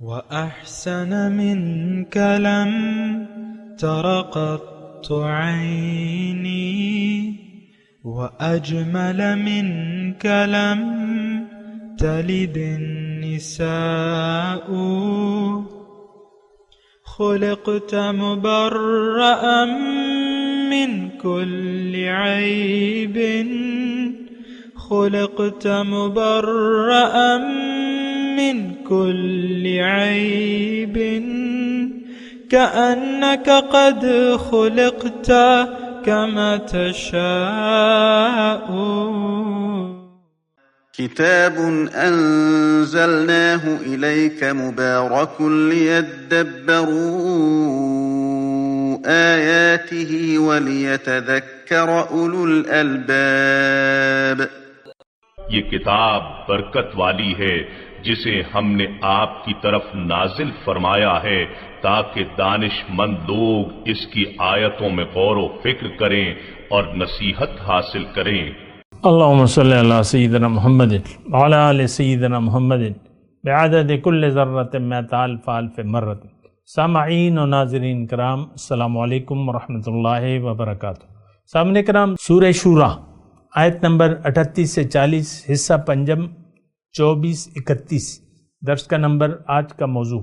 وأحسن منك لم تر قط عيني وأجمل منك لم تلد النساء خلقت مبرأ من كل عيب خلقت مبرأ من كل عيب كأنك قد خلقت كما تشاء. كتاب أنزلناه إليك مبارك ليدبروا آياته وليتذكر أولو الألباب. یہ کتاب برکت والی ہے جسے ہم نے آپ کی طرف نازل فرمایا ہے تاکہ دانش مند لوگ اس کی آیتوں میں غور و فکر کریں اور نصیحت حاصل کریں. اللهم صل على سيدنا محمد وعلى آل سيدنا محمد بعدد كل ذرة مئة ألف ألف مرة. سامعین و ناظرین کرام، السلام علیکم ورحمۃ اللہ وبرکاتہ. سامعین کرام، سورہ شورا آیت نمبر 38 سے 40، حصہ پنجم 24-31. درس کا نمبر، آج کا موضوع،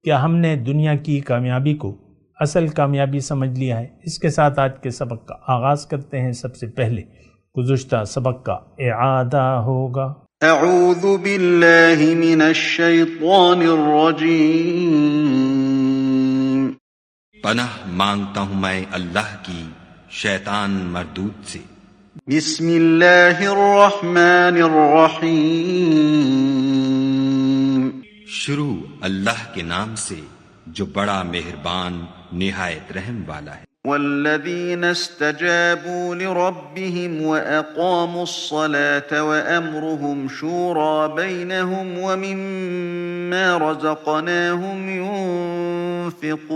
کیا ہم نے دنیا کی کامیابی کو اصل کامیابی سمجھ لیا ہے؟ اس کے ساتھ آج کے سبق کا آغاز کرتے ہیں. سب سے پہلے گزشتہ سبق کا اعادہ ہوگا. اعوذ باللہ من الشیطان الرجیم. پناہ مانگتا ہوں میں اللہ کی شیطان مردود سے. بسم اللہ الرحمن الرحیم. شروع اللہ کے نام سے جو بڑا مہربان نہایت رحم والا ہے. والذین استجابوا لربهم وأقاموا الصلاة وأمرهم شورى بينهم ومما رزقناهم ينفقون.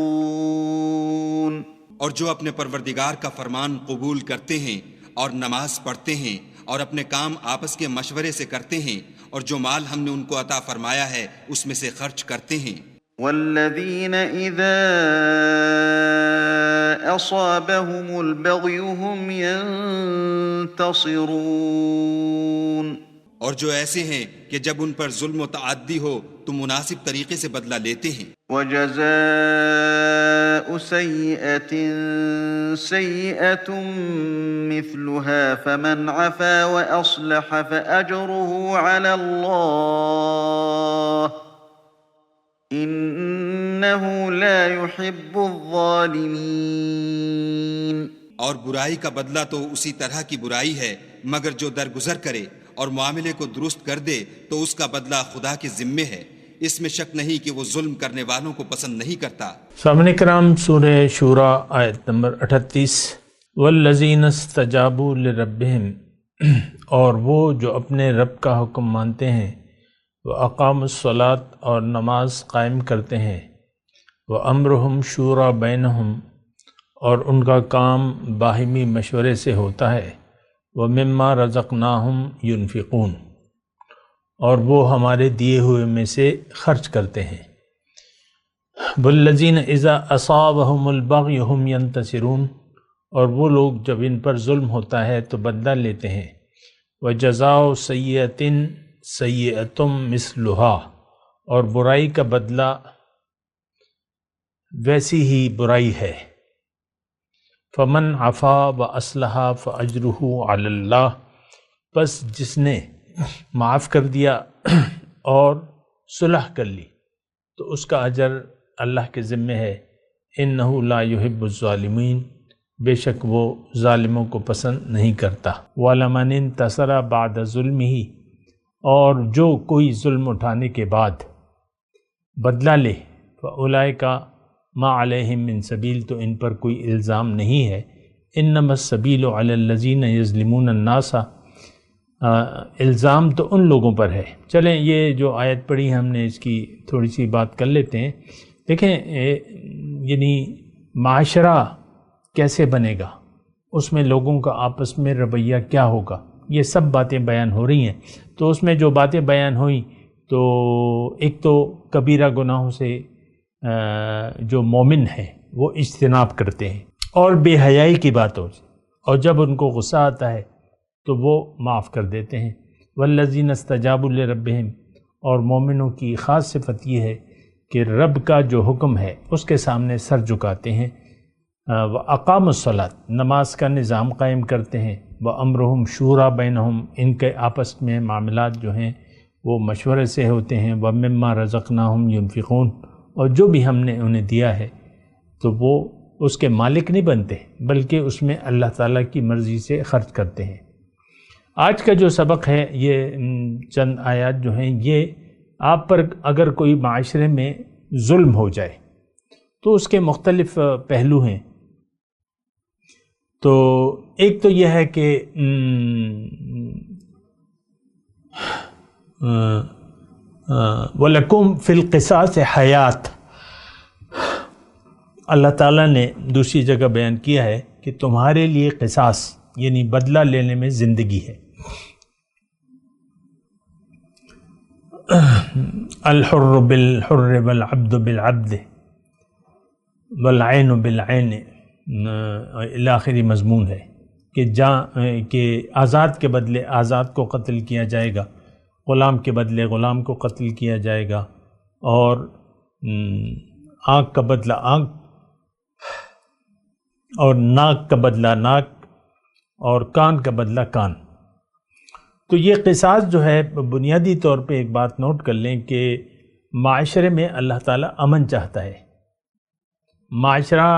اور جو اپنے پروردگار کا فرمان قبول کرتے ہیں اور نماز پڑھتے ہیں اور اپنے کام آپس کے مشورے سے کرتے ہیں اور جو مال ہم نے ان کو عطا فرمایا ہے اس میں سے خرچ کرتے ہیں. والذین اذا اصابهم البغی هم ينتصرون. اور جو ایسے ہیں کہ جب ان پر ظلم و تعدی ہو تو مناسب طریقے سے بدلہ لیتے ہیں. وجزاء سیئة سیئة مثلها فمن عفا وأصلح فأجره على الله انہ لا يحب الظالمین. اور برائی کا بدلہ تو اسی طرح کی برائی ہے، مگر جو درگزر کرے اور معاملے کو درست کر دے تو اس کا بدلہ خدا کے ذمے ہے. اس میں شک نہیں کہ وہ ظلم کرنے والوں کو پسند نہیں کرتا. سامعین کرام، سورہ شورا آیت نمبر 38. والذین استجابوا لربہم، اور وہ جو اپنے رب کا حکم مانتے ہیں، وَأَقَامُوا الصَّلَاةَ اور نماز قائم کرتے ہیں، وَأَمْرُهُمْ شُورَى بَيْنَهُمْ اور ان کا کام باہمی مشورے سے ہوتا ہے، وَمِمَّا رَزَقْنَاهُمْ يُنْفِقُونَ اور وہ ہمارے دیے ہوئے میں سے خرچ کرتے ہیں. وَالَّذِينَ إِذَا أَصَابَهُمُ الْبَغْيُ هُمْ يَنْتَصِرُونَ اور وہ لوگ جب ان پر ظلم ہوتا ہے تو بدلہ لیتے ہیں. وَجَزَاءُ سَيِّئَةٍ سیئتم مثلها اور برائی کا بدلہ ویسی ہی برائی ہے. فمن عفا واصلح فاجرہ علی اللہ پس جس نے معاف کر دیا اور صلح کر لی تو اس کا اجر اللہ کے ذمے ہے. انہ لا یحب الظالمین بے شک وہ ظالموں کو پسند نہیں کرتا. وَلَمَنِ انتصر بعد ظلمہ اور جو کوئی ظلم اٹھانے کے بعد بدلہ لے، فَأُولَئِكَ مَا عَلَيْهِم مِّن سَبِيلٍ تو ان پر کوئی الزام نہیں ہے. إِنَّمَا السَّبِيلُ عَلَى الَّذِينَ يَظْلِمُونَ النَّاسَ الزام تو ان لوگوں پر ہے. چلیں یہ جو آیت پڑھی ہم نے اس کی تھوڑی سی بات کر لیتے ہیں. دیکھیں یعنی معاشرہ کیسے بنے گا، اس میں لوگوں کا آپس میں رویہ کیا ہوگا، یہ سب باتیں بیان ہو رہی ہیں. تو اس میں جو باتیں بیان ہوئیں تو ایک تو کبیرہ گناہوں سے جو مومن ہیں وہ اجتناب کرتے ہیں اور بے حیائی کی باتوں سے، اور جب ان کو غصہ آتا ہے تو وہ معاف کر دیتے ہیں۔ والذین استجابوا لربہم، اور مومنوں کی خاص صفت یہ ہے کہ رب کا جو حکم ہے اس کے سامنے سر جھکاتے ہیں۔ وَأَقَامُوا الصَّلَاةَ، نماز کا نظام قائم کرتے ہیں۔ وَأَمْرُهُمْ شُورَىٰ بَيْنَهُمْ، ان کے آپس میں معاملات جو ہیں وہ مشورے سے ہوتے ہیں۔ وَمِمَّا رَزَقْنَاهُمْ يُنْفِقُونَ، اور جو بھی ہم نے انہیں دیا ہے تو وہ اس کے مالک نہیں بنتے بلکہ اس میں اللہ تعالیٰ کی مرضی سے خرچ کرتے ہیں۔ آج کا جو سبق ہے یہ چند آیات جو ہیں، یہ آپ پر اگر کوئی معاشرے میں ظلم ہو جائے تو اس کے مختلف پہلو ہیں۔ تو ایک تو یہ ہے کہ وَلَكُمْ فِي الْقِصَاصِ حَيَاةٌ، اللہ تعالیٰ نے دوسری جگہ بیان کیا ہے کہ تمہارے لیے قصاص یعنی بدلہ لینے میں زندگی ہے۔ الحر بالحر والعبد بالعبد والعین بالعین، آخری مضمون ہے کہ آزاد کے بدلے آزاد کو قتل کیا جائے گا، غلام کے بدلے غلام کو قتل کیا جائے گا، اور آنکھ کا بدلہ آنکھ، اور ناک کا بدلہ ناک، اور کان کا بدلہ کان۔ تو یہ قصاص جو ہے بنیادی طور پہ ایک بات نوٹ کر لیں کہ معاشرے میں اللہ تعالیٰ امن چاہتا ہے۔ معاشرہ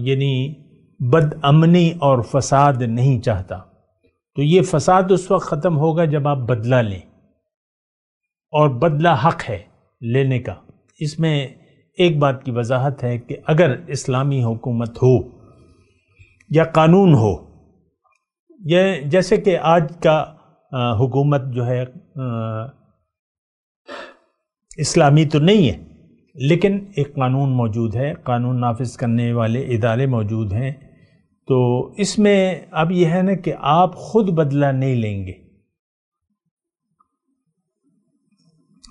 یعنی بد امنی اور فساد نہیں چاہتا۔ تو یہ فساد اس وقت ختم ہوگا جب آپ بدلہ لیں، اور بدلہ حق ہے لینے کا۔ اس میں ایک بات کی وضاحت ہے کہ اگر اسلامی حکومت ہو یا قانون ہو، یہ جیسے کہ آج کا حکومت جو ہے اسلامی تو نہیں ہے، لیکن ایک قانون موجود ہے، قانون نافذ کرنے والے ادارے موجود ہیں، تو اس میں اب یہ ہے نا کہ آپ خود بدلہ نہیں لیں گے،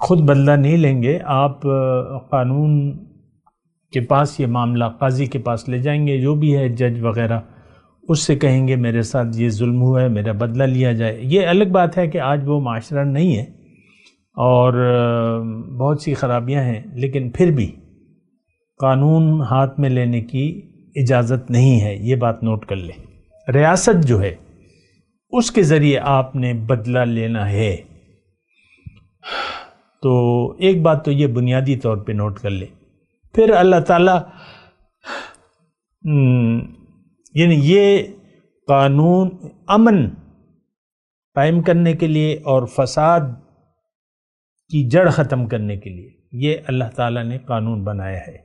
خود بدلہ نہیں لیں گے، آپ قانون کے پاس یہ معاملہ قاضی کے پاس لے جائیں گے، جو بھی ہے جج وغیرہ، اس سے کہیں گے میرے ساتھ یہ ظلم ہوا ہے، میرا بدلہ لیا جائے۔ یہ الگ بات ہے کہ آج وہ معاشرہ نہیں ہے اور بہت سی خرابیاں ہیں، لیکن پھر بھی قانون ہاتھ میں لینے کی اجازت نہیں ہے، یہ بات نوٹ کر لیں۔ ریاست جو ہے اس کے ذریعے آپ نے بدلہ لینا ہے۔ تو ایک بات تو یہ بنیادی طور پہ نوٹ کر لیں۔ پھر اللہ تعالیٰ یعنی یہ قانون امن قائم کرنے کے لیے اور فساد کی جڑ ختم کرنے کے لیے یہ اللہ تعالیٰ نے قانون بنایا ہے۔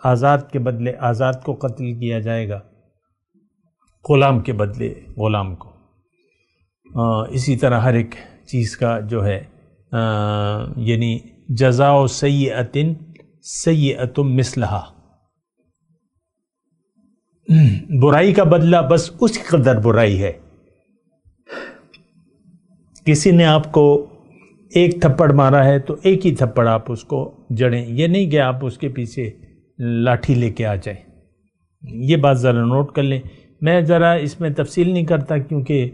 آزاد کے بدلے آزاد کو قتل کیا جائے گا، غلام کے بدلے غلام کو، اسی طرح ہر ایک چیز کا جو ہے یعنی جزاء سیئۃ سیئۃ مثلہا، برائی کا بدلہ بس اس قدر برائی ہے۔ کسی نے آپ کو ایک تھپڑ مارا ہے تو ایک ہی تھپڑ آپ اس کو جڑیں، یہ نہیں کہ آپ اس کے پیچھے لاٹھی لے کے آ جائیں۔ یہ بات ذرا نوٹ کر لیں۔ میں ذرا اس میں تفصیل نہیں کرتا کیونکہ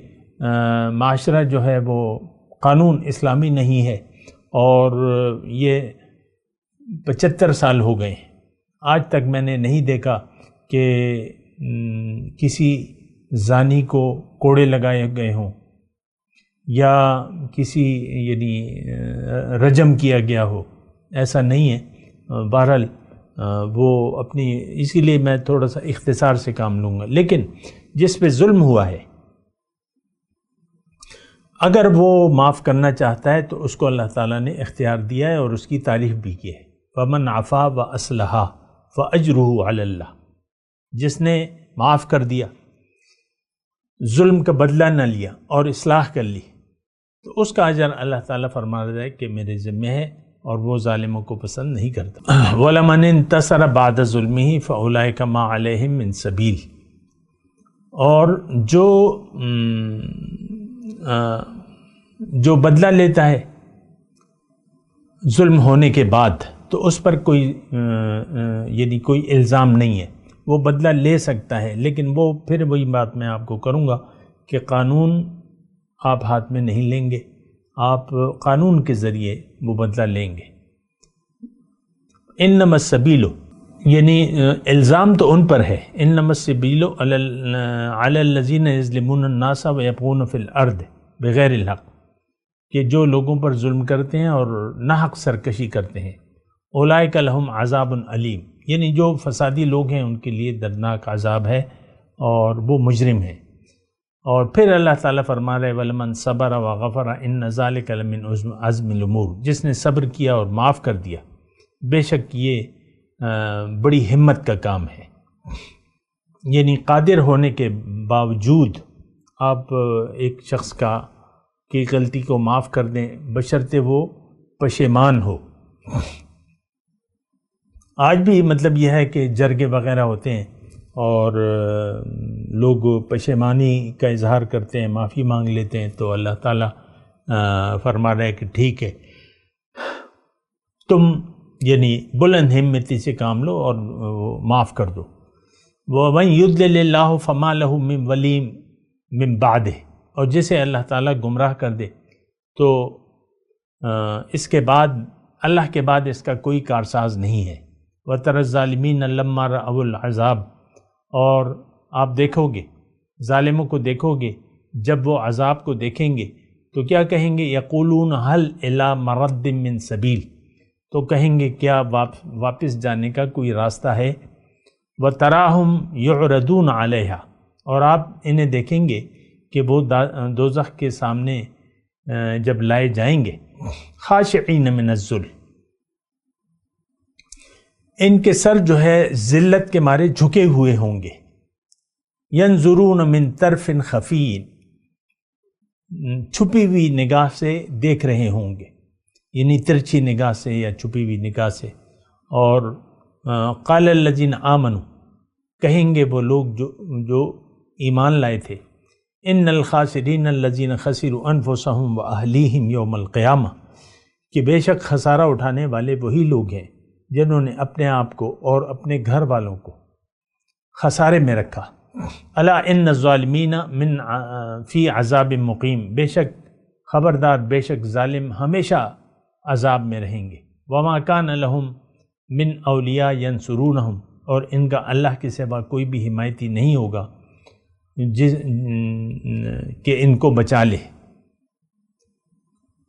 معاشرہ جو ہے وہ قانون اسلامی نہیں ہے، اور یہ 75 سال ہو گئے، آج تک میں نے نہیں دیکھا کہ کسی زانی کو کوڑے لگائے گئے ہوں یا کسی یعنی رجم کیا گیا ہو، ایسا نہیں ہے۔ بہرحال وہ اپنی، اسی لیے میں تھوڑا سا اختصار سے کام لوں گا۔ لیکن جس پہ ظلم ہوا ہے اگر وہ معاف کرنا چاہتا ہے تو اس کو اللہ تعالیٰ نے اختیار دیا ہے اور اس کی تعریف بھی کی ہے۔ وَمَنْ عَفَا وَأَصْلَحَ فَأَجْرُهُ عَلَى اللَّهِ، جس نے معاف کر دیا، ظلم کا بدلہ نہ لیا اور اصلاح کر لی، تو اس کا اجر اللہ تعالیٰ فرما رہا ہے کہ میرے ذمہ ہے، اور وہ ظالموں کو پسند نہیں کرتا۔ وَلَمَنِ انتَصَرَ بَعْدَ ظُلْمِهِ فَأُولَٰئِكَ مَا عَلَيْهِم مِّن سَبِيلٍ، اور جو جو بدلہ لیتا ہے ظلم ہونے کے بعد تو اس پر کوئی یعنی کوئی الزام نہیں ہے، وہ بدلہ لے سکتا ہے، لیکن وہ پھر وہی بات میں آپ کو کروں گا کہ قانون آپ ہاتھ میں نہیں لیں گے، آپ قانون کے ذریعے وہ بدلہ لیں گے۔ انما السبیل، یعنی الزام تو ان پر ہے، انما السبیل علی الذین یظلمون الناس ویبغون فی الارض بغیر الحق، کہ جو لوگوں پر ظلم کرتے ہیں اور ناحق سرکشی کرتے ہیں، اولئک لہم عذاب علیم، یعنی جو فسادی لوگ ہیں ان کے لیے دردناک عذاب ہے اور وہ مجرم ہیں۔ اور پھر اللہ تعالیٰ فرما رہے وَلَمَنْ صَبَرَ وَغَفَرَ إِنَّ ذَلِكَ لَمِنْ عَزْمِ الْأُمُورِ، جس نے صبر کیا اور معاف کر دیا، بے شک یہ بڑی ہمت کا کام ہے۔ یعنی قادر ہونے کے باوجود آپ ایک شخص کی غلطی کو معاف کر دیں بشرطے وہ پشیمان ہو۔ آج بھی مطلب یہ ہے کہ جرگے وغیرہ ہوتے ہیں اور لوگ پشیمانی کا اظہار کرتے ہیں، معافی مانگ لیتے ہیں، تو اللہ تعالیٰ فرما رہا ہے کہ ٹھیک ہے، تم یعنی بلند ہمتی سے کام لو اور معاف کر دو۔ وَمَن يُضْلِلِ اللَّهُ فَمَا لَهُ مِن وَلِيٍّ مِن بَعْدِهِ، اور جسے اللہ تعالیٰ گمراہ کر دے تو اس کے بعد اللہ کے بعد اس کا کوئی کارساز نہیں ہے۔ وَتَرَى الظَّالِمِينَ لَمَّا رَأَوُا الْعَذَابَ، اور آپ دیکھو گے ظالموں کو دیکھو گے جب وہ عذاب کو دیکھیں گے تو کیا کہیں گے؟ یقولون هل الی مرد من سبیل، تو کہیں گے کیا واپس جانے کا کوئی راستہ ہے؟ وَتَرَاهُمْ يُعْرَضُونَ عَلَيْهَا، اور آپ انہیں دیکھیں گے کہ وہ دوزخ کے سامنے جب لائے جائیں گے، خاشعین من الذل، ان کے سر جو ہے ذلت کے مارے جھکے ہوئے ہوں گے، ینظرون من طرف خفی، چھپی ہوئی نگاہ سے دیکھ رہے ہوں گے، یعنی ترچھی نگاہ سے یا چھپی ہوئی نگاہ سے۔ اور قال الذین آمنوا، کہیں گے وہ لوگ جو ایمان لائے تھے، ان الخاسرین الذین خسروا انفسهم واہلیہم یوم القیامہ، کہ بے شک خسارہ اٹھانے والے وہی لوگ ہیں جنہوں نے اپنے آپ کو اور اپنے گھر والوں کو خسارے میں رکھا۔ الا ان الظالمین من فی عذاب مقیم، بے شک خبردار، بے شک ظالم ہمیشہ عذاب میں رہیں گے۔ وما کان لہم من اولیاء ینصرونہم، اور ان کا اللہ کے سوا کوئی بھی حمایتی نہیں ہوگا کہ ان کو بچا لے،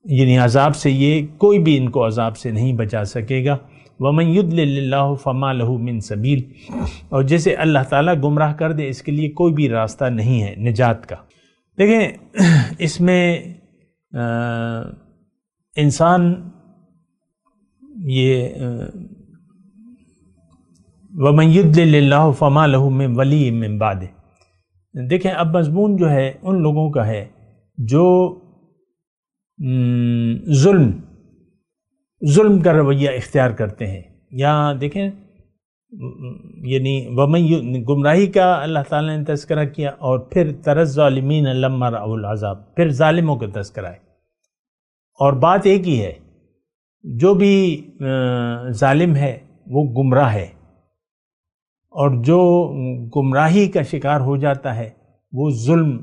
یعنی عذاب سے یہ کوئی بھی ان کو عذاب سے نہیں بچا سکے گا۔ وَمَن يُضْلِلِ اللَّهُ فَمَا لَهُ مِن سَبِيلٍ، اور جسے اللہ تعالیٰ گمراہ کر دے اس کے لیے کوئی بھی راستہ نہیں ہے نجات کا۔ دیکھیں اس میں انسان یہ وَمَن يُضْلِلِ اللَّهُ فَمَا لَهُ مِن وَلِيٍّ مِن بَعْدِهِ، دیکھیں اب مضمون جو ہے ان لوگوں کا ہے جو ظلم کا رویہ اختیار کرتے ہیں، یا دیکھیں یعنی گمراہی کا اللہ تعالیٰ نے تذکرہ کیا، اور پھر تری الظالمین لما رأوا العذاب، پھر ظالموں کا تذکرہ ہے۔ اور بات ایک ہی ہے، جو بھی ظالم ہے وہ گمراہ ہے، اور جو گمراہی کا شکار ہو جاتا ہے وہ ظلم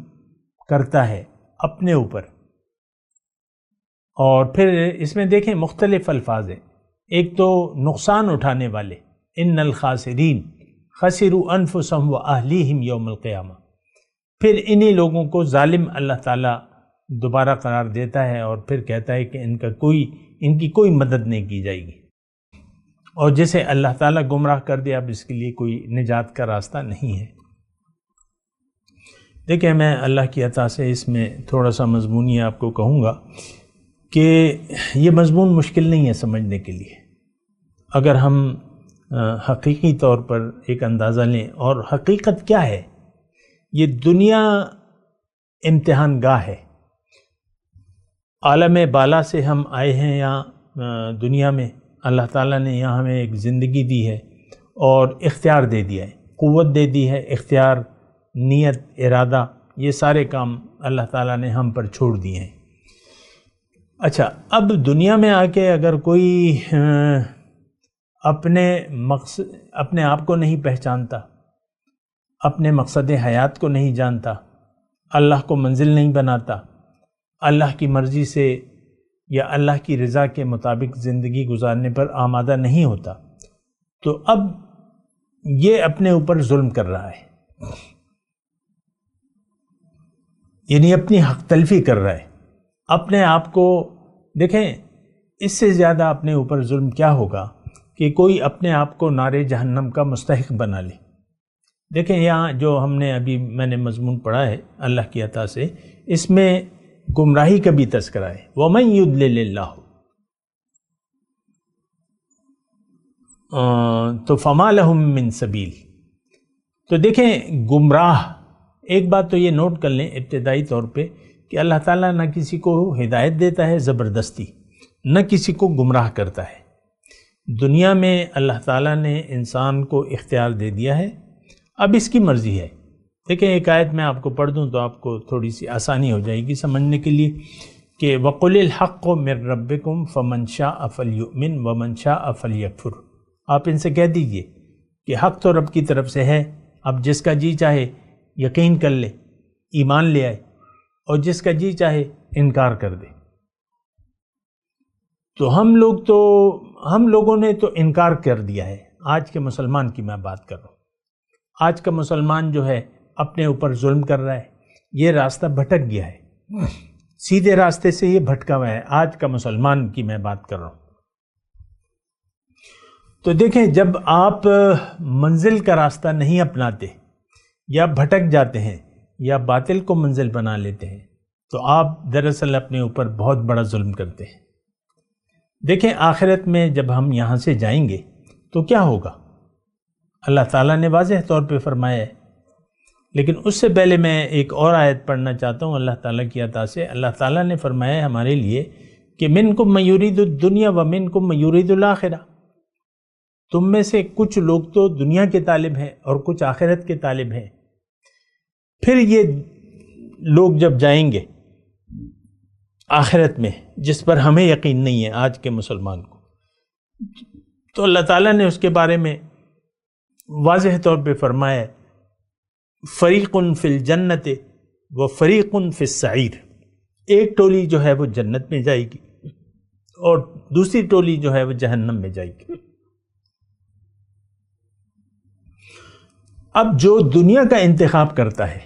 کرتا ہے اپنے اوپر۔ اور پھر اس میں دیکھیں مختلف الفاظ ہیں، ایک تو نقصان اٹھانے والے، ان الخاسرین خسروا انفسهم واہلیہم یوم القیامہ، پھر انہی لوگوں کو ظالم اللہ تعالیٰ دوبارہ قرار دیتا ہے اور پھر کہتا ہے کہ ان کی کوئی مدد نہیں کی جائے گی، اور جسے اللہ تعالیٰ گمراہ کر دے اب اس کے لیے کوئی نجات کا راستہ نہیں ہے۔ دیکھیں میں اللہ کی عطا سے اس میں تھوڑا سا مضمونی آپ کو کہوں گا کہ یہ مضمون مشکل نہیں ہے سمجھنے کے لیے، اگر ہم حقیقی طور پر ایک اندازہ لیں۔ اور حقیقت کیا ہے؟ یہ دنیا امتحان گاہ ہے، عالم بالا سے ہم آئے ہیں یہاں دنیا میں، اللہ تعالیٰ نے یہاں ہمیں ایک زندگی دی ہے اور اختیار دے دیا ہے، قوت دے دی ہے، اختیار، نیت، ارادہ، یہ سارے کام اللہ تعالیٰ نے ہم پر چھوڑ دیے ہیں۔ اچھا، اب دنیا میں آ کے اگر کوئی اپنے آپ کو نہیں پہچانتا، اپنے مقصد حیات کو نہیں جانتا، اللہ کو منزل نہیں بناتا، اللہ کی مرضی سے یا اللہ کی رضا کے مطابق زندگی گزارنے پر آمادہ نہیں ہوتا، تو اب یہ اپنے اوپر ظلم کر رہا ہے، یعنی اپنی حق تلفی کر رہا ہے، اپنے آپ کو دیکھیں، اس سے زیادہ اپنے اوپر ظلم کیا ہوگا کہ کوئی اپنے آپ کو نار جہنم کا مستحق بنا لے۔ دیکھیں یہاں جو میں نے مضمون پڑھا ہے اللہ کی عطا سے، اس میں گمراہی کا بھی تذکرہ ہے، وَمَن يُضْلِلِ اللَّهُ، تو فَمَا لَهُم مِّن سَبِيلٍ۔ تو دیکھیں گمراہ، ایک بات تو یہ نوٹ کر لیں ابتدائی طور پہ کہ اللہ تعالیٰ نہ کسی کو ہدایت دیتا ہے زبردستی، نہ کسی کو گمراہ کرتا ہے۔ دنیا میں اللہ تعالیٰ نے انسان کو اختیار دے دیا ہے، اب اس کی مرضی ہے۔ دیکھیں ایک آیت میں آپ کو پڑھ دوں تو آپ کو تھوڑی سی آسانی ہو جائے گی سمجھنے کے لیے کہ وَقُلِ الْحَقُّ مِن رَبِّكُمْ فَمَنْ شَاءَ فَلْيُؤْمِنْ وَمَنْ شَاءَ فَلْيَكْفُرْ۔ آپ ان سے کہہ دیجئے کہ حق تو رب کی طرف سے ہے، اب جس کا جی چاہے یقین کر لے، ایمان لے آئے، اور جس کا جی چاہے انکار کر دے۔ تو ہم لوگوں نے تو انکار کر دیا ہے۔ آج کے مسلمان کی میں بات کر رہا ہوں، آج کا مسلمان جو ہے اپنے اوپر ظلم کر رہا ہے، یہ راستہ بھٹک گیا ہے، سیدھے راستے سے یہ بھٹکا ہوا ہے۔ آج کا مسلمان کی میں بات کر رہا ہوں۔ تو دیکھیں جب آپ منزل کا راستہ نہیں اپناتے یا بھٹک جاتے ہیں یا باطل کو منزل بنا لیتے ہیں تو آپ دراصل اپنے اوپر بہت بڑا ظلم کرتے ہیں۔ دیکھیں آخرت میں جب ہم یہاں سے جائیں گے تو کیا ہوگا؟ اللہ تعالیٰ نے واضح طور پہ فرمایا ہے، لیکن اس سے پہلے میں ایک اور آیت پڑھنا چاہتا ہوں اللہ تعالیٰ کی عطا سے۔ اللہ تعالیٰ نے فرمایا ہے ہمارے لیے کہ منکم من یرید الدنیا ومنکم من یرید الآخرہ، تم میں سے کچھ لوگ تو دنیا کے طالب ہیں اور کچھ آخرت کے طالب ہیں۔ پھر یہ لوگ جب جائیں گے آخرت میں، جس پر ہمیں یقین نہیں ہے آج کے مسلمان کو، تو اللہ تعالیٰ نے اس کے بارے میں واضح طور پہ فرمایا ہے فریق فی الجنت و فریق فی السعیر، ایک ٹولی جو ہے وہ جنت میں جائے گی اور دوسری ٹولی جو ہے وہ جہنم میں جائے گی۔ اب جو دنیا کا انتخاب کرتا ہے،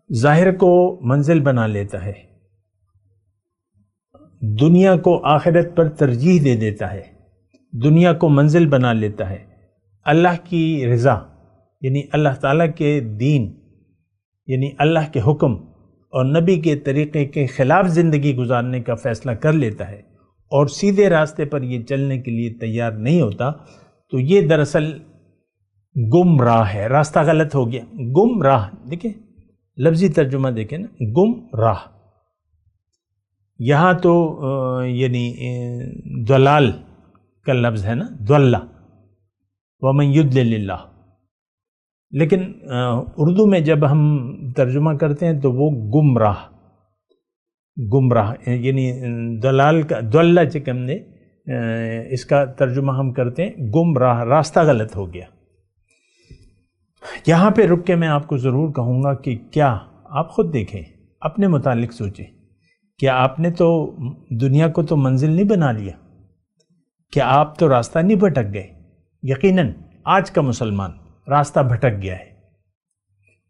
ظاہر کو منزل بنا لیتا ہے، دنیا کو آخرت پر ترجیح دے دیتا ہے، دنیا کو منزل بنا لیتا ہے، اللہ کی رضا یعنی اللہ تعالیٰ کے دین یعنی اللہ کے حکم اور نبی کے طریقے کے خلاف زندگی گزارنے کا فیصلہ کر لیتا ہے اور سیدھے راستے پر یہ چلنے کے لیے تیار نہیں ہوتا، تو یہ دراصل گمراہ ہے، راستہ غلط ہو گیا۔ گمراہ، دیکھیں لفظی ترجمہ دیکھیں نا، گمراہ، یہاں تو یعنی دلال کا لفظ ہے نا، دلہ ومن یضلل اللہ، لیکن اردو میں جب ہم ترجمہ کرتے ہیں تو وہ گمراہ یعنی دلال کا دلہ چکم نے اس کا ترجمہ ہم کرتے ہیں گمراہ، راستہ غلط ہو گیا۔ یہاں پہ رک کے میں آپ کو ضرور کہوں گا کہ کیا آپ خود دیکھیں، اپنے متعلق سوچیں، کیا آپ نے تو دنیا کو تو منزل نہیں بنا لیا؟ کیا آپ تو راستہ نہیں بھٹک گئے؟ یقیناً آج کا مسلمان راستہ بھٹک گیا ہے۔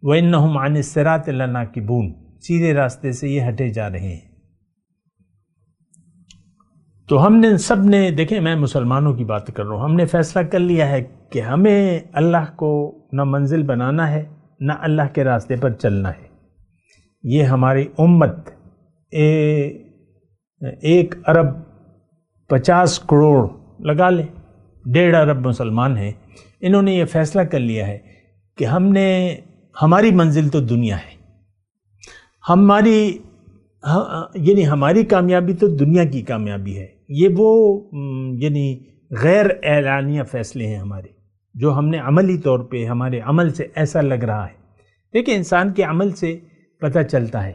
وَإِنَّهُمْ عَنِ الصِّرَاطِ لَنَاكِبُونَ، سیدھے راستے سے یہ ہٹے جا رہے ہیں۔ تو ہم نے سب نے، دیکھیں میں مسلمانوں کی بات کر رہا ہوں، ہم نے فیصلہ کر لیا ہے کہ ہمیں اللہ کو نہ منزل بنانا ہے نہ اللہ کے راستے پر چلنا ہے۔ یہ ہماری امت 1.50 کروڑ لگا لیں، 1.5 ارب مسلمان ہیں، انہوں نے یہ فیصلہ کر لیا ہے کہ ہماری منزل تو دنیا ہے، یعنی ہماری کامیابی تو دنیا کی کامیابی ہے۔ یہ وہ یعنی غیر اعلانیہ فیصلے ہیں ہمارے، جو ہم نے عملی طور پہ ہمارے عمل سے ایسا لگ رہا ہے۔ دیکھیں انسان کے عمل سے پتہ چلتا ہے،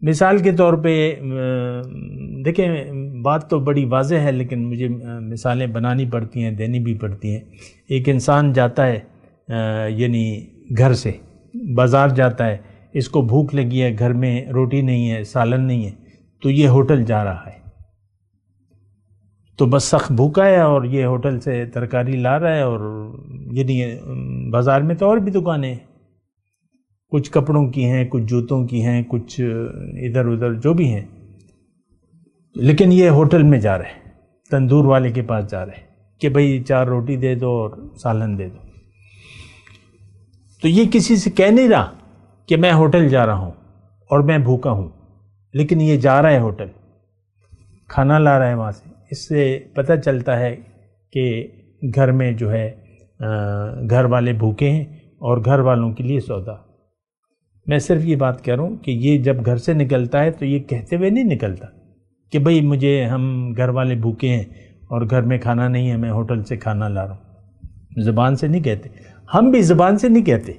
مثال کے طور پہ دیکھیں، بات تو بڑی واضح ہے لیکن مجھے مثالیں بنانی پڑتی ہیں، دینی بھی پڑتی ہیں۔ ایک انسان جاتا ہے یعنی گھر سے بازار جاتا ہے، اس کو بھوک لگی ہے، گھر میں روٹی نہیں ہے، سالن نہیں ہے، تو یہ ہوٹل جا رہا ہے، تو بس سخت بھوکا ہے اور یہ ہوٹل سے ترکاری لا رہا ہے، اور یعنی بازار میں تو اور بھی دکانیں ہیں، کچھ کپڑوں کی ہیں، کچھ جوتوں کی ہیں، کچھ ادھر ادھر جو بھی ہیں، لیکن یہ ہوٹل میں جا رہے ہیں، تندور والے کے پاس جا رہے ہیں کہ بھئی 4 روٹی دے دو اور سالن دے دو۔ تو یہ کسی سے کہہ نہیں رہا کہ میں ہوٹل جا رہا ہوں اور میں بھوکا ہوں، لیکن یہ جا رہا ہے ہوٹل، کھانا لا رہا ہے وہاں سے۔ اس سے پتہ چلتا ہے کہ گھر میں جو ہے گھر والے بھوکے ہیں اور گھر والوں کے لیے سودا۔ میں صرف یہ بات کہہ رہا ہوں کہ یہ جب گھر سے نکلتا ہے تو یہ کہتے ہوئے نہیں نکلتا کہ بھئی مجھے ہم گھر والے بھوکے ہیں اور گھر میں کھانا نہیں ہے، میں ہوٹل سے کھانا لا رہا ہوں۔ زبان سے نہیں کہتے، ہم بھی زبان سے نہیں کہتے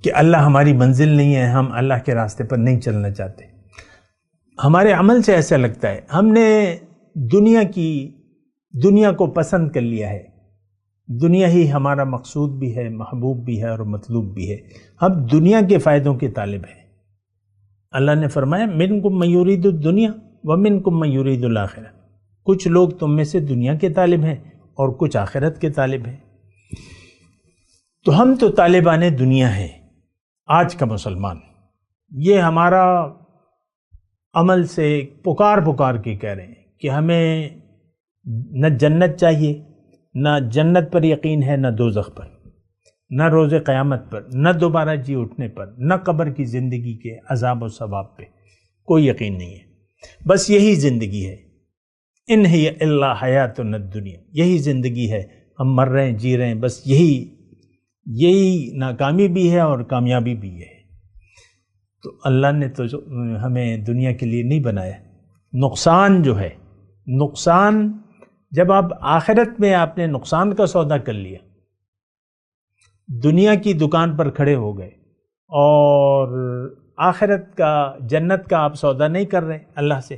کہ اللہ ہماری منزل نہیں ہے، ہم اللہ کے راستے پر نہیں چلنا چاہتے۔ ہمارے عمل سے ایسا لگتا ہے ہم نے دنیا کو پسند کر لیا ہے، دنیا ہی ہمارا مقصود بھی ہے، محبوب بھی ہے اور مطلوب بھی ہے، ہم دنیا کے فائدوں کے طالب ہیں۔ اللہ نے فرمایا منکم من یرید الدنیا ومنکم من یرید الآخرہ، کچھ لوگ تم میں سے دنیا کے طالب ہیں اور کچھ آخرت کے طالب ہیں۔ تو ہم تو طالبان دنیا ہیں آج کا مسلمان، یہ ہمارا عمل سے پکار کے کہہ رہے ہیں کہ ہمیں نہ جنت چاہیے، نہ جنت پر یقین ہے، نہ دوزخ پر، نہ روز قیامت پر، نہ دوبارہ جی اٹھنے پر، نہ قبر کی زندگی کے عذاب و ثواب پہ کوئی یقین نہیں ہے۔ بس یہی زندگی ہے، ان ہی الا حیاتنا الدنیا، یہی زندگی ہے، ہم مر رہے ہیں، جی رہے ہیں، بس یہی ناکامی بھی ہے اور کامیابی بھی ہے۔ تو اللہ نے تو ہمیں دنیا کے لیے نہیں بنایا۔ نقصان جو ہے، نقصان جب آپ آخرت میں آپ نے نقصان کا سودا کر لیا، دنیا کی دکان پر کھڑے ہو گئے اور آخرت کا، جنت کا آپ سودا نہیں کر رہے اللہ سے۔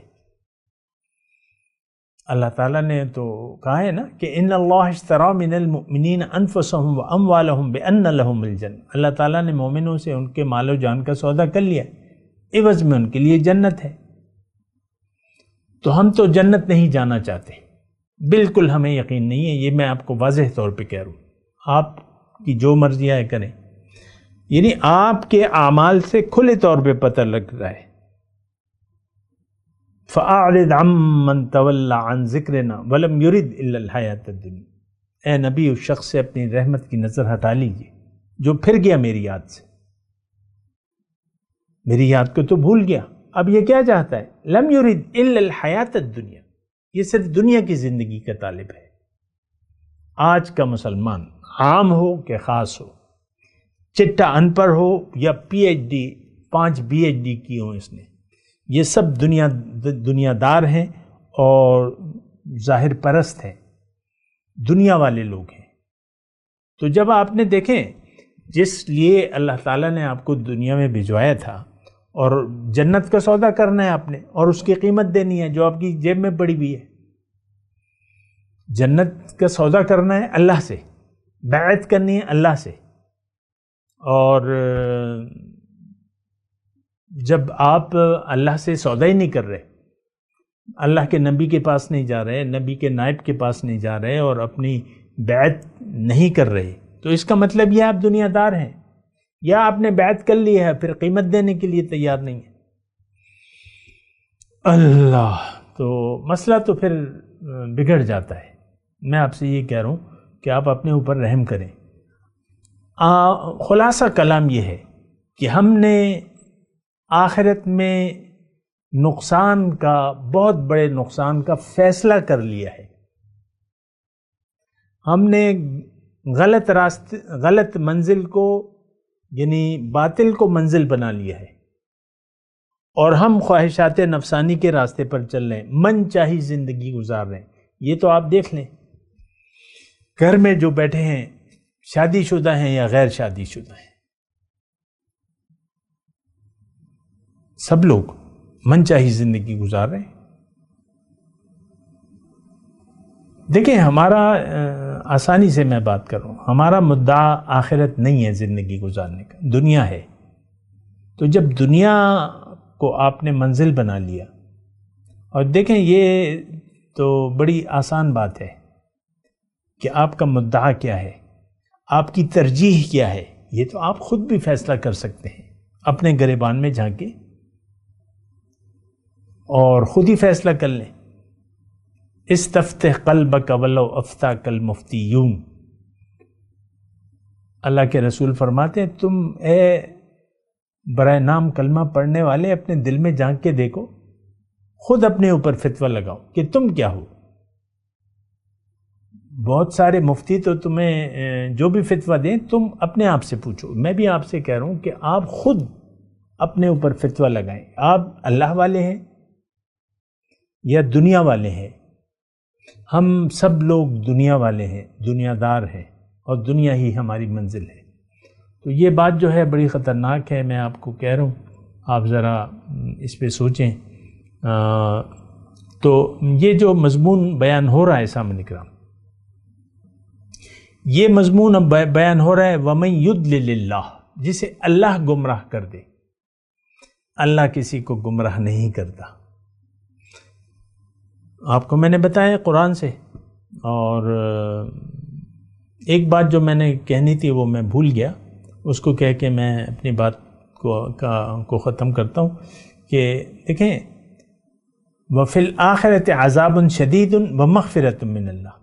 اللہ تعالیٰ نے تو کہا ہے نا کہ ان اللہ اشتری من المؤمنین انفسهم واموالهم بان لهم الجنہ، اللہ تعالیٰ نے مومنوں سے ان کے مال و جان کا سودا کر لیا، عوض میں ان کے لیے جنت ہے۔ تو ہم تو جنت نہیں جانا چاہتے، بالکل ہمیں یقین نہیں ہے، یہ میں آپ کو واضح طور پہ کہہ رہا ہوں۔ آپ کی جو مرضی آئے کریں، یعنی آپ کے اعمال سے کھلے طور پہ پتہ لگ رہا ہے۔ فَأَعْرِضْ عَمَّنْ تَوَلَّى عَنْ ذِكْرِنَا وَلَمْ يُرِدْ إِلَّا الْحَيَاةَ الدُّنْيَا، اے نبی اس شخص سے اپنی رحمت کی نظر ہٹا لیجئے جو پھر گیا میری یاد سے، میری یاد کو تو بھول گیا، اب یہ کیا چاہتا ہے؟ لَمْ يُرِدْ إِلَّا الْحَيَاةَ الدُّنْيَا، یہ صرف دنیا کی زندگی کا طالب ہے۔ آج کا مسلمان عام ہو کہ خاص ہو، چٹا ان پڑھ ہو یا P H D 5 B H D کی ہوں اس نے، یہ سب دنیا دار ہیں اور ظاہر پرست ہیں، دنیا والے لوگ ہیں۔ تو جب آپ نے دیکھیں جس لیے اللہ تعالیٰ نے آپ کو دنیا میں بھجوایا تھا، اور جنت کا سودا کرنا ہے آپ نے اور اس کی قیمت دینی ہے جو آپ کی جیب میں پڑی ہوئی ہے، جنت کا سودا کرنا ہے اللہ سے، بیعت کرنی ہے اللہ سے۔ اور جب آپ اللہ سے سودا ہی نہیں کر رہے، اللہ کے نبی کے پاس نہیں جا رہے، نبی کے نائب کے پاس نہیں جا رہے اور اپنی بیعت نہیں کر رہے، تو اس کا مطلب یہ آپ دنیا دار ہیں، یا آپ نے بیعت کر لی ہے پھر قیمت دینے کے لیے تیار نہیں ہے۔ اللہ، تو مسئلہ تو پھر بگڑ جاتا ہے۔ میں آپ سے یہ کہہ رہا ہوں کہ آپ اپنے اوپر رحم کریں۔ خلاصہ کلام یہ ہے کہ ہم نے آخرت میں نقصان کا، بہت بڑے نقصان کا فیصلہ کر لیا ہے۔ ہم نے غلط منزل کو، یعنی باطل کو منزل بنا لیا ہے، اور ہم خواہشات نفسانی کے راستے پر چل رہے ہیں، من چاہی زندگی گزار رہے ہیں۔ یہ تو آپ دیکھ لیں، گھر میں جو بیٹھے ہیں شادی شدہ ہیں یا غیر شادی شدہ ہیں، سب لوگ من چاہی زندگی گزار رہے ہیں۔ دیکھیں ہمارا آسانی سے میں بات کروں، ہمارا مدعا آخرت نہیں ہے زندگی گزارنے کا، دنیا ہے۔ تو جب دنیا کو آپ نے منزل بنا لیا، اور دیکھیں یہ تو بڑی آسان بات ہے کہ آپ کا مدعا کیا ہے، آپ کی ترجیح کیا ہے، یہ تو آپ خود بھی فیصلہ کر سکتے ہیں اپنے گریبان میں جھانک کے اور خود ہی فیصلہ کر لیں۔ استفتح قلبک ولو افتاک المفتیون، اللہ کے رسول فرماتے ہیں تم اے برائے نام کلمہ پڑھنے والے اپنے دل میں جھانک کے دیکھو، خود اپنے اوپر فتویٰ لگاؤ کہ تم کیا ہو۔ بہت سارے مفتی تو تمہیں جو بھی فتویٰ دیں تم اپنے آپ سے پوچھو، میں بھی آپ سے کہہ رہا ہوں کہ آپ خود اپنے اوپر فتویٰ لگائیں، آپ اللہ والے ہیں یا دنیا والے ہیں؟ ہم سب لوگ دنیا والے ہیں، دنیا دار ہیں، اور دنیا ہی ہماری منزل ہے۔ تو یہ بات جو ہے بڑی خطرناک ہے، میں آپ کو کہہ رہا ہوں، آپ ذرا اس پہ سوچیں۔ تو یہ جو مضمون بیان ہو رہا ہے سامنے کرام، یہ مضمون اب بیان ہو رہا ہے وَمَن يُضْلِلِ اللَّهُ، جسے اللہ گمراہ کر دے۔ اللہ کسی کو گمراہ نہیں کرتا۔ آپ کو میں نے بتایا قرآن سے، اور ایک بات جو میں نے کہنی تھی وہ میں بھول گیا، اس کو کہہ کے میں اپنی بات کو ختم کرتا ہوں کہ دیکھیں وَفِي الْآخِرَةِ عَذَابٌ شَدِيدٌ وَمَغْفِرَةٌ مِّنَ اللَّهِ،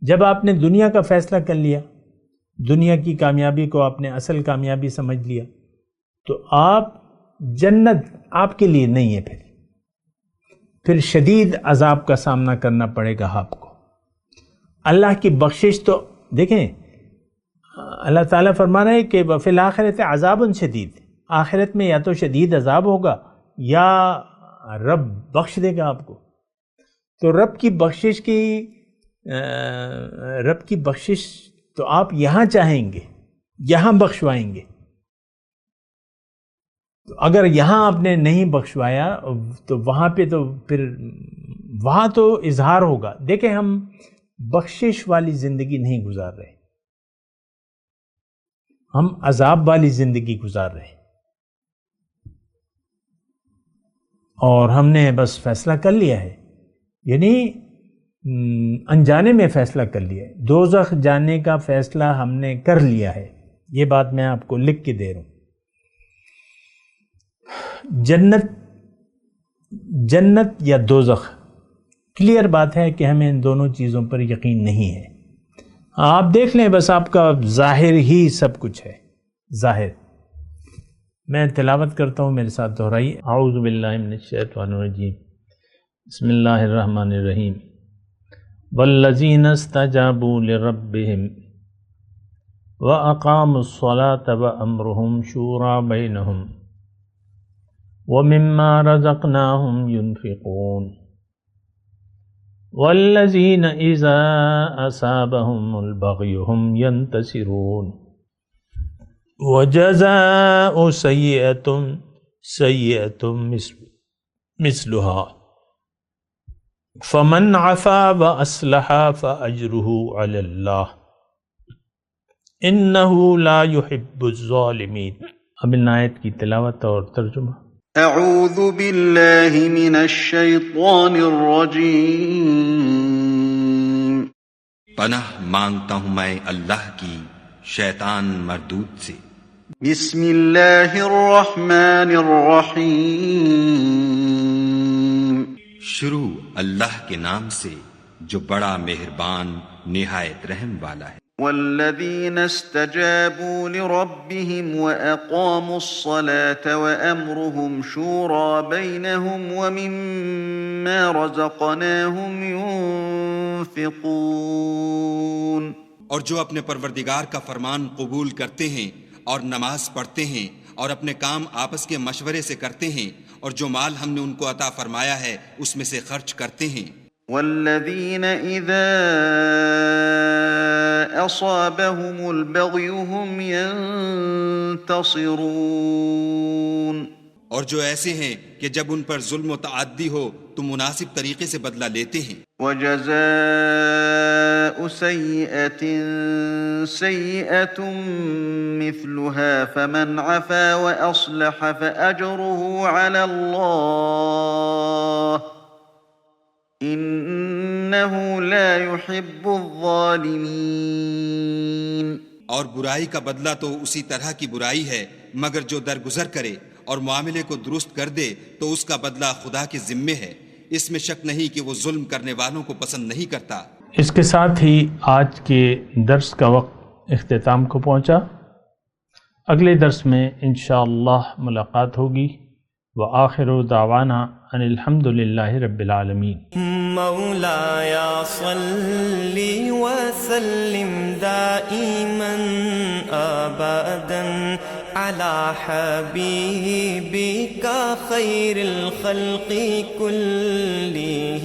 جب آپ نے دنیا کا فیصلہ کر لیا، دنیا کی کامیابی کو آپ نے اصل کامیابی سمجھ لیا، تو آپ جنت آپ کے لیے نہیں ہے، پھر شدید عذاب کا سامنا کرنا پڑے گا آپ کو۔ اللہ کی بخشش تو دیکھیں، اللہ تعالیٰ فرما رہا ہے کہ وَفِي الْآخِرَةِ عَذَابٌ شَدِيدٌ، آخرت میں یا تو شدید عذاب ہوگا یا رب بخش دے گا آپ کو۔ تو رب کی بخشش تو آپ یہاں چاہیں گے، یہاں بخشوائیں گے۔ تو اگر یہاں آپ نے نہیں بخشوایا تو وہاں پہ تو پھر وہاں تو اظہار ہوگا۔ دیکھیں ہم بخشش والی زندگی نہیں گزار رہے، ہم عذاب والی زندگی گزار رہے، اور ہم نے بس فیصلہ کر لیا ہے، یعنی انجانے میں فیصلہ کر لیا ہے، دوزخ جانے کا فیصلہ ہم نے کر لیا ہے۔ یہ بات میں آپ کو لکھ کے دے رہا ہوں۔ جنت یا دوزخ، کلیئر بات ہے کہ ہمیں ان دونوں چیزوں پر یقین نہیں ہے۔ آپ دیکھ لیں، بس آپ کا ظاہر ہی سب کچھ ہے، ظاہر۔ میں تلاوت کرتا ہوں، میرے ساتھ دہرائی۔ اعوذ باللہ من الشیطان الرجیم، بسم اللہ الرحمن الرحیم۔ والذین استجابوا لربهم واقاموا الصلاة وامرهم شورى بینہم ومما رزقناهم ينفقون والذین اذا اصابهم البغی هم ينتصرون وجزاء سیئۃ سیئۃ مثلها فمن عفا واصلح فاجرہ علی اللہ انہ لا يحب الظالمین۔ اب ان آیت کی تلاوت اور ترجمہ۔ اعوذ باللہ من الشیطان الرجیم۔ پناہ مانگتا ہوں میں اللہ کی شیطان مردود سے۔ بسم اللہ الرحمن الرحیم۔ شروع اللہ کے نام سے جو بڑا مہربان نہایت رحم والا ہے۔ والذین استجابوا لربهم وأقاموا الصلاة وأمرهم شورى بينهم ومما رزقناهم ينفقون۔ اور جو اپنے پروردگار کا فرمان قبول کرتے ہیں اور نماز پڑھتے ہیں اور اپنے کام آپس کے مشورے سے کرتے ہیں، اور جو مال ہم نے ان کو عطا فرمایا ہے اس میں سے خرچ کرتے ہیں۔ والذین اذا اصابهم البغی هم ينتصرون۔ اور جو ایسے ہیں کہ جب ان پر ظلم و تعدی ہو تو مناسب طریقے سے بدلہ لیتے ہیں۔ وجزاء سيئة سيئة مثلها فمن عفا وأصلح فأجره على الله إنه لا يحب الظالمين۔ اور برائی کا بدلہ تو اسی طرح کی برائی ہے، مگر جو درگزر کرے اور معاملے کو درست کر دے تو اس کا بدلہ خدا کے ذمے ہے، اس میں شک نہیں کہ وہ ظلم کرنے والوں کو پسند نہیں کرتا۔ اس کے ساتھ ہی آج کے درس کا وقت اختتام کو پہنچا۔ اگلے درس میں انشاءاللہ ملاقات ہوگی۔ وآخر دعوانا ان الحمد للہ رب العالمین۔ مولاي صل وسلم دائما ابدا على حبيبك خير الخلق كلهم